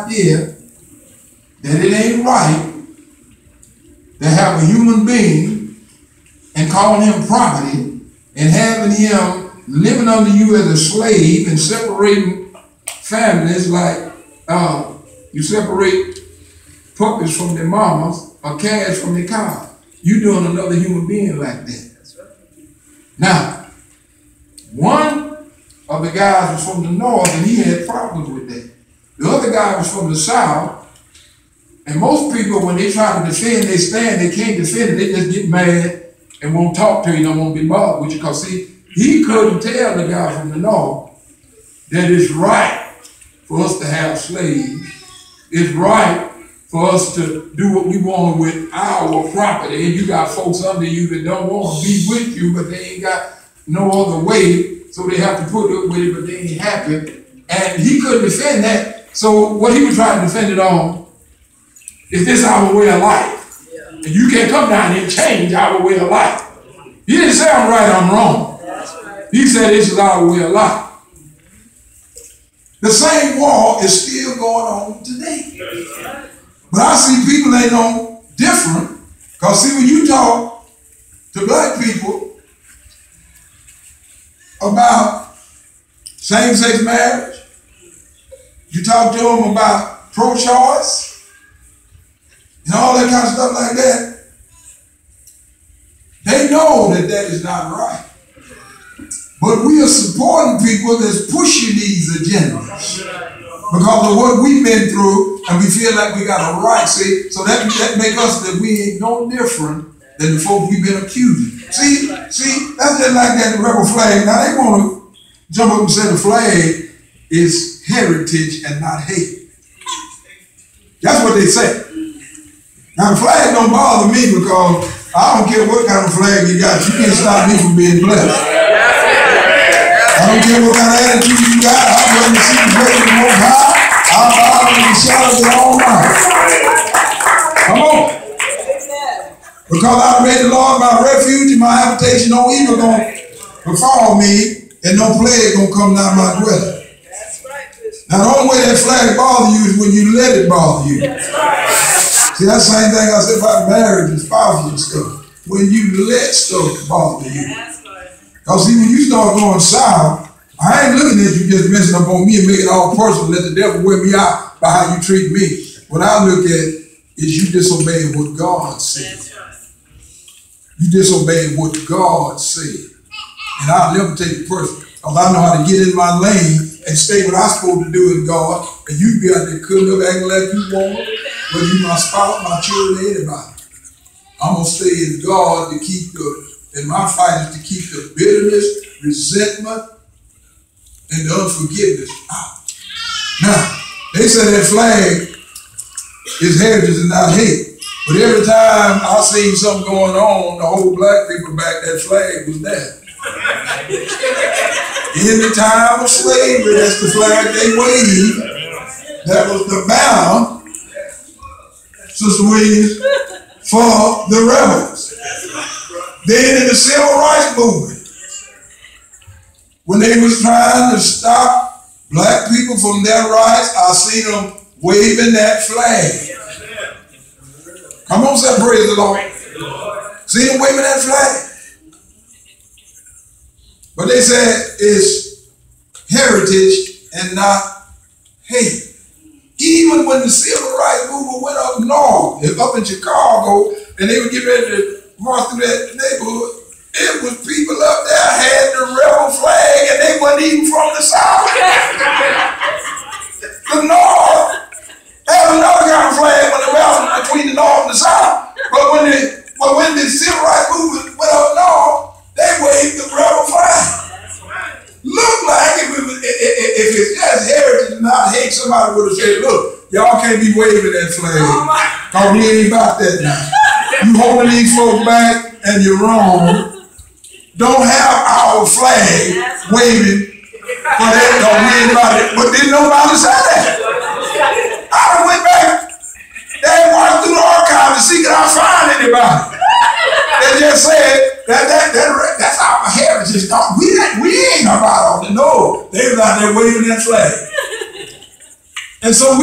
idea that it ain't right to have a human being and calling him property and having him living under you as a slave and separating families like you separate puppies from their mamas or calves from their cows. You doing another human being like that. That's right. Now, one of the guys was from the north and he had problems with that. The other guy was from the south, and most people, when they try to defend their stand, they can't defend it. They just get mad and won't talk to you, don't want to be bothered with you. Because see, he couldn't tell the guy from the north that it's right for us to have slaves. It's right for us to do what we want with our property. And you got folks under you that don't want to be with you, but they ain't got no other way, so they have to put up with it, but they ain't happy. And he couldn't defend that. So what he was trying to defend it on is this our way of life. Yeah. And you can't come down here and change our way of life. He didn't say I'm right, I'm wrong. That's right. He said this is our way of life. The same war is still going on today. But I see people ain't no different. Because see, when you talk to black people about same-sex marriage, you talk to them about pro-choice, and all that kind of stuff like that, they know that that is not right. But we are supporting people that's pushing these agendas because of what we've been through, and we feel like we got a right. See, so that make us that we ain't no different than the folks we've been accusing. See, that's just like that rebel flag. Now they want to jump up and say the flag is heritage and not hate. That's what they say. Now the flag don't bother me because I don't care what kind of flag you got. You can't stop me from being blessed. I don't care what kind of attitude you got. I'm ready to see the praise of the Most High. I'm bound in the shadow of the Almighty. Come on. Because I made the Lord my refuge and my habitation, no evil gonna befall me, and no plague gonna come down my dwelling. That's right. Now the only way that flag bother you is when you let it bother you. That's right. See, that same thing I said about marriage and spouses and stuff. When you let stuff bother you. Because see, when you start going south, I ain't looking at you just messing up on me and making it all personal, let the devil wear me out by how you treat me. What I look at is you disobeying what God said. You disobeying what God said. And I'll never take it personal. Because I know how to get in my lane and stay what I'm supposed to do in God. And you be out there cutting up, acting like you want, whether you my spouse, my children, anybody. I'm going to stay in God to keep and my fight is to keep the bitterness, resentment, and the unforgiveness out. Now, they say that flag is heritage and not hate. But every time I seen something going on, the whole black people back, that flag was there. In the time of slavery, that's the flag they waved. That was the banner, Sister Williams, for the rebels. Then in the civil rights movement, when they was trying to stop black people from their rights, I seen them waving that flag. Come on, say praise the Lord. See them waving that flag. But they said it's heritage and not hate. Even when the civil rights movement went up north, up in Chicago, and they would get ready to march through that neighborhood, it was people up there had the rebel flag and they wasn't even from the South. The North had another kind of flag when they were between the North and the South. But when the civil rights movement went up north, they waved the rebel flag. Look like if it's just heritage and not hate, somebody would have said, look, y'all can't be waving that flag. Because we ain't about that now. You holding these folks back and you're wrong. Don't have our flag waving for that. Don't we ain't about it. But didn't nobody say that. I went back. They walked through the archive to see could I find anybody. They just said that's our heritage. We ain't about all that. No, they was out there waving that flag. And so we